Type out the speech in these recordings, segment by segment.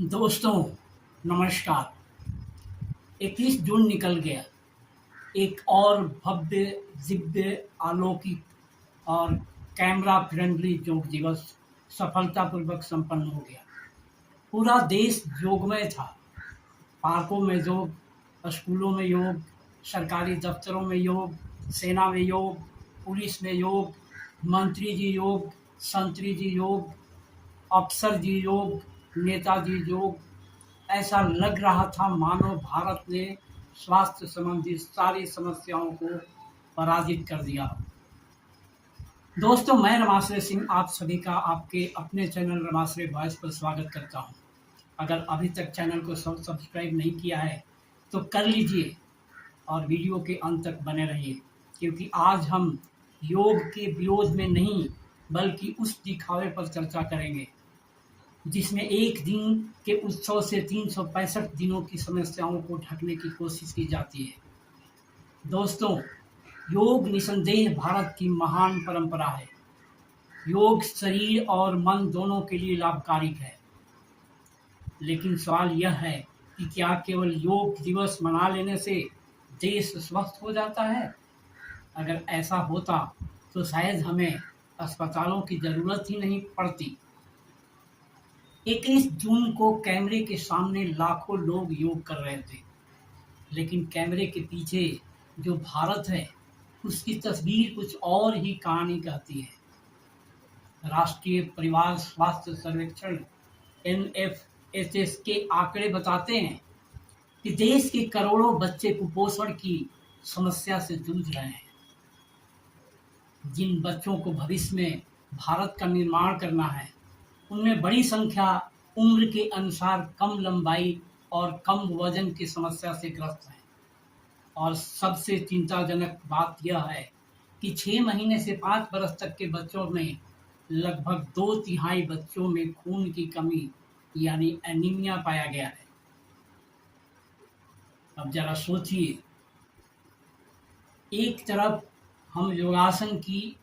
दोस्तों नमस्कार। 21 जून निकल गया। एक और भव्य, दिव्य, अलौकिक और कैमरा फ्रेंडली योग दिवस सफलतापूर्वक संपन्न हो गया। पूरा देश योगमय था। पार्कों में योग, स्कूलों में योग, सरकारी दफ्तरों में योग, सेना में योग, पुलिस में योग, मंत्री जी योग, संतरी जी योग, अफसर जी योग, नेताजी योग। ऐसा लग रहा था मानो भारत ने स्वास्थ्य संबंधी सारी समस्याओं को पराजित कर दिया। दोस्तों, मैं रमाश्रय सिंह आप सभी का आपके अपने चैनल रमाश्रय वॉइस पर स्वागत करता हूं। अगर अभी तक चैनल को सब्सक्राइब नहीं किया है तो कर लीजिए और वीडियो के अंत तक बने रहिए, क्योंककि आज हम योग के विरोध में नहीं बल्कि उस दिखावे पर चर्चा करेंगे जिसमें एक दिन के उत्सव से 365 दिनों की समस्याओं को ढकने की कोशिश की जाती है। दोस्तों, योग निसंदेह भारत की महान परंपरा है। योग शरीर और मन दोनों के लिए लाभकारी है। लेकिन सवाल यह है कि क्या केवल योग दिवस मना लेने से देश स्वस्थ हो जाता है? अगर ऐसा होता तो शायद हमें अस्पतालों की जरूरत ही नहीं पड़ती। 21 जून को कैमरे के सामने लाखों लोग योग कर रहे थे, लेकिन कैमरे के पीछे जो भारत है उसकी तस्वीर कुछ और ही कहानी कहती है। राष्ट्रीय परिवार स्वास्थ्य सर्वेक्षण NFHS के आंकड़े बताते हैं कि देश के करोड़ों बच्चे कुपोषण की समस्या से जूझ रहे हैं। जिन बच्चों को भविष्य में भारत का निर्माण करना है उनमें बड़ी संख्या उम्र के अनुसार कम लंबाई और कम वजन की समस्या से ग्रस्त है। और सबसे चिंताजनक बात यह है कि 6 महीने से 5 वर्ष तक के बच्चों में लगभग 2/3 बच्चों में खून की कमी यानी एनीमिया पाया गया है। अब जरा सोचिए, एक तरफ हम योगासन की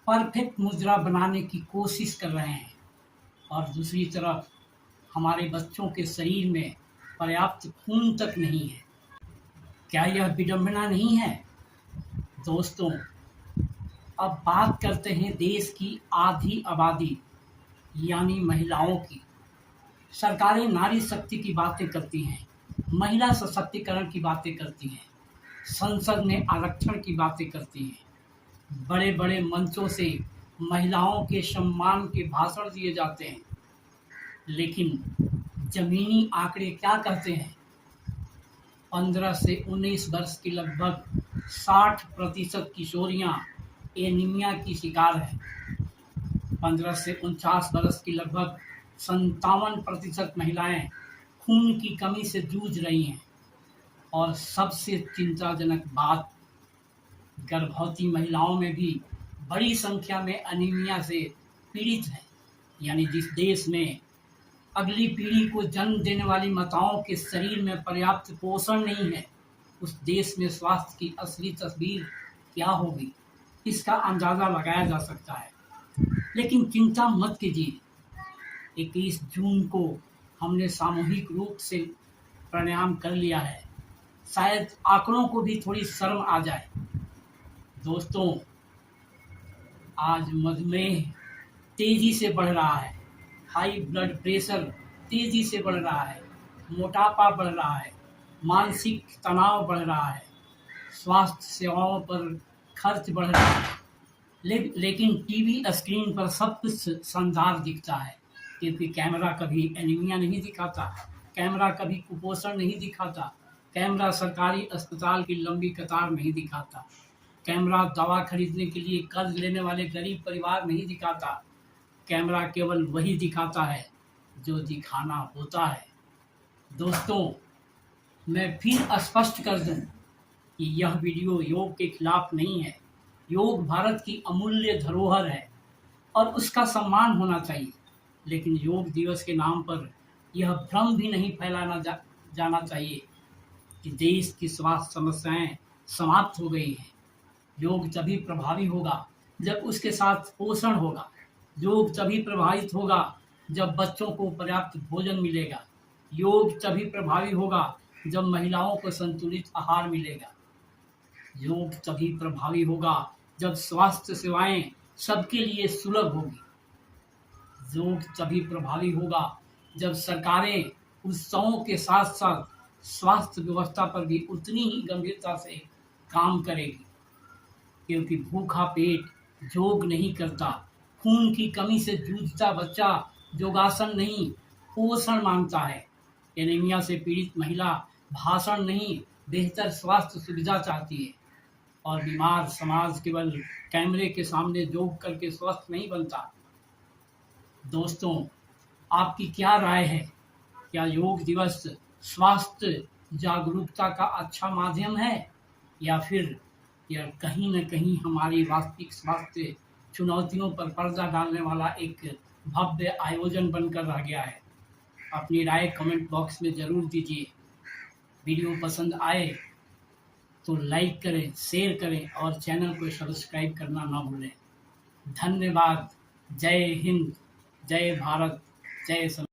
परफेक्ट मुद्रा बनाने की कोशिश कर रहे हैं और दूसरी तरफ हमारे बच्चों के शरीर में पर्याप्त खून तक नहीं है। क्या यह विडंबना नहीं है? दोस्तों, अब बात करते हैं देश की आधी आबादी यानी महिलाओं की। सरकारें नारी शक्ति की बातें करती हैं, महिला सशक्तिकरण की बातें करती हैं, संसद में आरक्षण की बातें करती हैं, बड़े बड़े मंचों से महिलाओं के सम्मान के भाषण दिए जाते हैं, लेकिन जमीनी आंकड़े क्या कहते हैं? 15 से 19 वर्ष की लगभग 60% किशोरियां एनीमिया की शिकार हैं। 15 से 49 वर्ष की लगभग 57% महिलाएं खून की कमी से जूझ रही हैं। और सबसे चिंताजनक बात, गर्भवती महिलाओं में भी बड़ी संख्या में एनीमिया से पीड़ित हैं। यानी जिस देश में अगली पीढ़ी को जन्म देने वाली माताओं के शरीर में पर्याप्त पोषण नहीं है, उस देश में स्वास्थ्य की असली तस्वीर क्या होगी, इसका अंदाजा लगाया जा सकता है। लेकिन चिंता मत कीजिए, 21 जून को हमने सामूहिक रूप से प्राणायाम कर लिया है। शायद आंकड़ों को भी थोड़ी शर्म आ जाए। दोस्तों, आज मधुमेह तेजी से बढ़ रहा है, हाई ब्लड प्रेशर तेजी से बढ़ रहा है, मोटापा बढ़ रहा है, मानसिक तनाव बढ़ रहा है, स्वास्थ्य सेवाओं पर खर्च बढ़ रहा है। लेकिन टीवी स्क्रीन पर सब कुछ शानदार दिखता है, क्योंकि कैमरा कभी एनीमिया नहीं दिखाता, कैमरा कभी कुपोषण नहीं दिखाता, कैमरा सरकारी अस्पताल की लंबी कतार नहीं दिखाता, कैमरा दवा खरीदने के लिए कर्ज लेने वाले गरीब परिवार नहीं दिखाता। कैमरा केवल वही दिखाता है जो दिखाना होता है। दोस्तों, मैं फिर स्पष्ट कर दूं कि यह वीडियो योग के खिलाफ नहीं है। योग भारत की अमूल्य धरोहर है और उसका सम्मान होना चाहिए। लेकिन योग दिवस के नाम पर यह भ्रम भी नहीं फैलाना जाना चाहिए कि देश की स्वास्थ्य समस्याएं समाप्त हो गई हैं। योग तभी प्रभावी होगा जब उसके साथ पोषण होगा। योग तभी प्रभावित होगा जब बच्चों को पर्याप्त भोजन मिलेगा। योग तभी प्रभावी होगा जब महिलाओं को संतुलित आहार मिलेगा। योग तभी प्रभावी होगा जब स्वास्थ्य सेवाएं सबके लिए सुलभ होगी। योग तभी प्रभावी होगा जब सरकारें उत्सवों के साथ साथ स्वास्थ्य व्यवस्था पर भी उतनी ही गंभीरता से काम करेगी, क्योंकि भूखा पेट योग नहीं करता। खून की कमी से जूझता बच्चा योगासन नहीं, पोषण मांगता है। एनीमिया से पीड़ित महिला भाषण नहीं, बेहतर स्वास्थ्य सुविधा चाहती है। और बीमार समाज केवल कैमरे के सामने योग करके स्वस्थ नहीं बनता। दोस्तों, आपकी क्या राय है? क्या योग दिवस स्वास्थ्य जागरूकता का अच्छा माध्यम है, या फिर यह कहीं न कहीं हमारी वास्तविक स्वास्थ्य चुनौतियों पर पर्दा डालने वाला एक भव्य आयोजन बनकर रह गया है? अपनी राय कमेंट बॉक्स में ज़रूर दीजिए। वीडियो पसंद आए तो लाइक करें, शेयर करें और चैनल को सब्सक्राइब करना ना भूलें। धन्यवाद। जय हिंद, जय भारत, जय